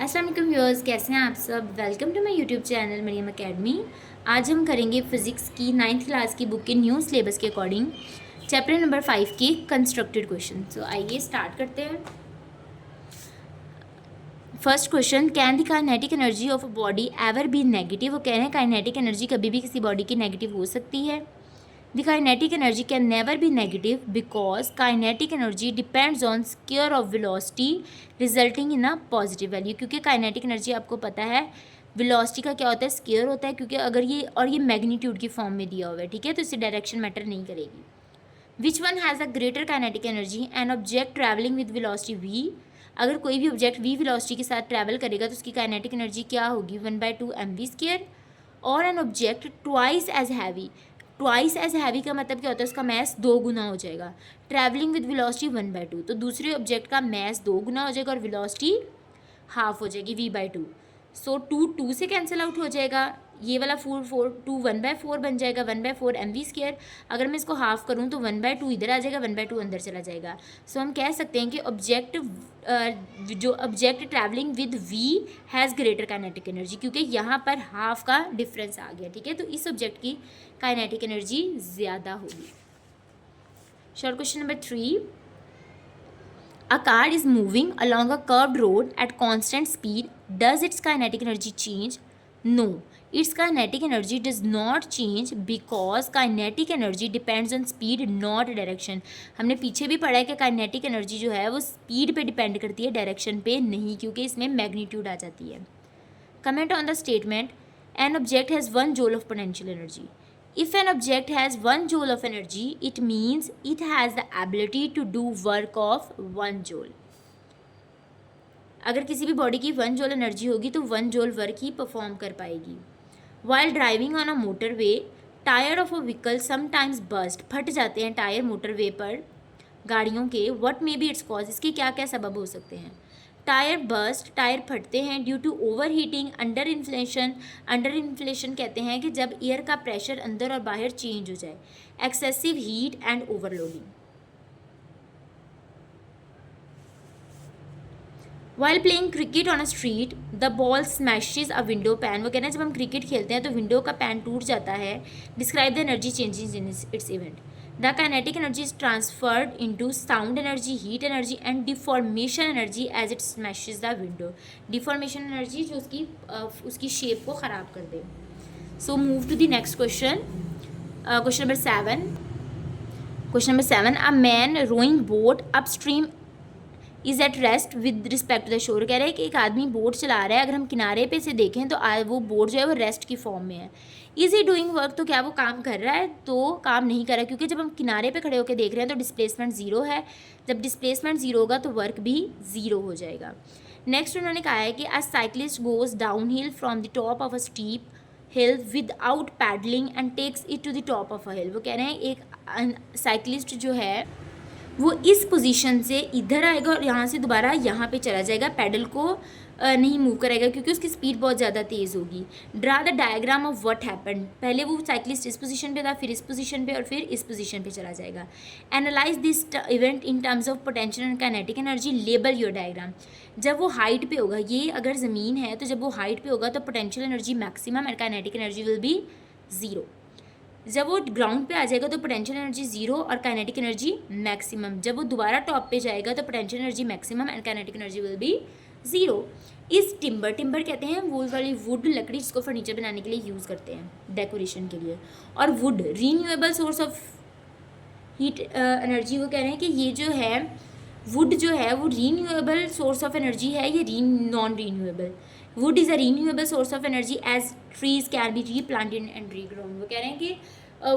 अस्सलाम वालेकुम व्यूअर्स, कैसे हैं आप सब। Welcome to my YouTube channel Mariyam Academy. आज हम करेंगे फ़िज़िक्स की 9th क्लास की बुक के न्यू सिलेबस के अकॉर्डिंग चैप्टर नंबर 5 के कंस्ट्रक्टेड क्वेश्चन। सो आइए स्टार्ट करते हैं। First question, can the kinetic energy of a body ever be negative. वो कह रहे हैं काइनेटिक एनर्जी कभी भी किसी बॉडी की नेगेटिव हो सकती है। The kinetic energy can never be negative because kinetic energy depends on square of velocity resulting in a positive value। क्योंकि kinetic energy आपको पता है velocity का क्या होता है, स्केयर होता है। क्योंकि अगर ये मैग्नीट्यूड की फॉर्म में दिया हुआ है, ठीक है, तो इससे डायरेक्शन मैटर नहीं करेगी। Which one has a greater kinetic energy, an object travelling with velocity v। अगर कोई भी ऑब्जेक्ट v वेलोसिटी के साथ ट्रैवल करेगा तो उसकी काइनेटिक एनर्जी क्या होगी, 1/2 mv²। और an object twice as heavy, twice as heavy का मतलब क्या होता है, उसका मैस 2 गुना हो जाएगा। ट्रैवलिंग विद वेलोसिटी 1/2, तो दूसरे ऑब्जेक्ट का मैस 2 गुना हो जाएगा और वेलोसिटी हाफ हो जाएगी v/2। सो 2 से कैंसिल आउट हो जाएगा, ये वाला 2 1/4 बन जाएगा, 1/4 mv²। अगर मैं इसको हाफ करूँ तो 1/2 इधर आ जाएगा, 1/2 अंदर चला जाएगा। सो हम कह सकते हैं कि जो object travelling with v has greater kinetic energy, क्योंकि यहाँ पर हाफ का डिफरेंस आ गया, ठीक है, तो इस ऑब्जेक्ट की काइनेटिक एनर्जी ज़्यादा होगी। Short question number 3, a car is moving along a curved road at constant speed. Does its kinetic energy change? No, its kinetic energy does not change because kinetic energy depends on speed, not direction। हमने पीछे भी पढ़ा है कि kinetic energy जो है वो speed पे डिपेंड करती है, डायरेक्शन पे नहीं, क्योंकि इसमें मैग्नीट्यूड आ जाती है। Comment on the statement, an object has 1 joule of potential energy. If an object has 1 joule of energy, it means it has the ability to do work of 1 joule। अगर किसी भी body की 1 joule energy होगी तो 1 joule work ही perform कर पाएगी। While driving on a motorway, tyre of a vehicle sometimes burst, फट जाते हैं टायर मोटरवे पर गाड़ियों के। What may be its cause, इसके क्या क्या सबब हो सकते हैं। टायर बस्ट, टायर फटते हैं due to over heating, under inflation. Under inflation कहते हैं कि जब एयर का प्रेशर अंदर और बाहर चेंज हो जाए। Excessive heat and overloading. While playing cricket on a street the ball smashes a window pan. वो कहना है जब हम क्रिकेट खेलते हैं तो विंडो का पैन टूट जाता है। Describe the energy changes in its event. The kinetic energy is transferred into sound energy, heat energy and deformation energy as it smashes the window. Deformation energy जो उसकी शेप को ख़राब कर दे। So move to the next question, question number 7। Question number 7, a man rowing boat upstream is at rest with respect to the shore. कह रहे हैं कि एक आदमी बोट चला रहा है, अगर हम किनारे पे से देखें तो वो बोट जो है वो रेस्ट की फॉर्म में है। इज़ ही डूइंग वर्क, तो क्या वो काम कर रहा है, तो काम नहीं कर रहा, क्योंकि जब हम किनारे पे खड़े होकर देख रहे हैं तो डिस्प्लेसमेंट 0 है। जब डिस्प्लेसमेंट 0 होगा तो वर्क भी 0 हो जाएगा। नेक्स्ट उन्होंने कहा है कि a cyclist goes down hill from the top of a steep hill without pedalling and takes it to the top of a hill. वो कह रहे हैं एक साइक्लिस्ट जो है वो इस पोजीशन से इधर आएगा और यहाँ से दोबारा यहाँ पे चला जाएगा, पैडल को नहीं मूव करेगा क्योंकि उसकी स्पीड बहुत ज़्यादा तेज़ होगी। Draw the diagram of what happened, पहले वो साइक्लिस्ट इस पोजीशन पे था, फिर इस पोजीशन पे और फिर इस पोजीशन पे चला जाएगा। Analyse this event in terms of potential and kinetic energy, label your diagram. जब वो हाइट पे होगा, ये अगर ज़मीन है तो जब वो हाइट पे होगा तो potential energy maximum and kinetic energy will be 0। जब वो ग्राउंड पे आ जाएगा तो पोटेंशियल एनर्जी 0 और काइनेटिक एनर्जी मैक्सिमम। जब वो दोबारा टॉप पे जाएगा तो potential energy maximum and kinetic energy will be 0। इस टिम्बर कहते हैं वो वाली वुड, लकड़ी जिसको फर्नीचर बनाने के लिए यूज़ करते हैं, डेकोरेशन के लिए। और would renewable source of heat energy. वो कह रहे हैं कि ये जो है वुड जो है वो रीन्यूएबल सोर्स ऑफ एनर्जी है, ये non renewable. Wood is a renewable source of energy as trees can be replanted and regrown. वो कह रहे हैं कि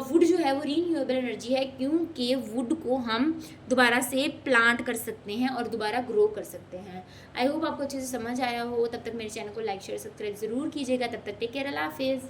वुड जो है वो रीन्यूएबल एनर्जी है, क्योंकि वुड को हम दोबारा से प्लांट कर सकते हैं और दोबारा ग्रो कर सकते हैं। आई होप आपको अच्छे से समझ आया हो। तब तक मेरे चैनल को लाइक शेयर सब्सक्राइब ज़रूर कीजिएगा। तब तक टेक केयर, अल्लाह हाफिज़।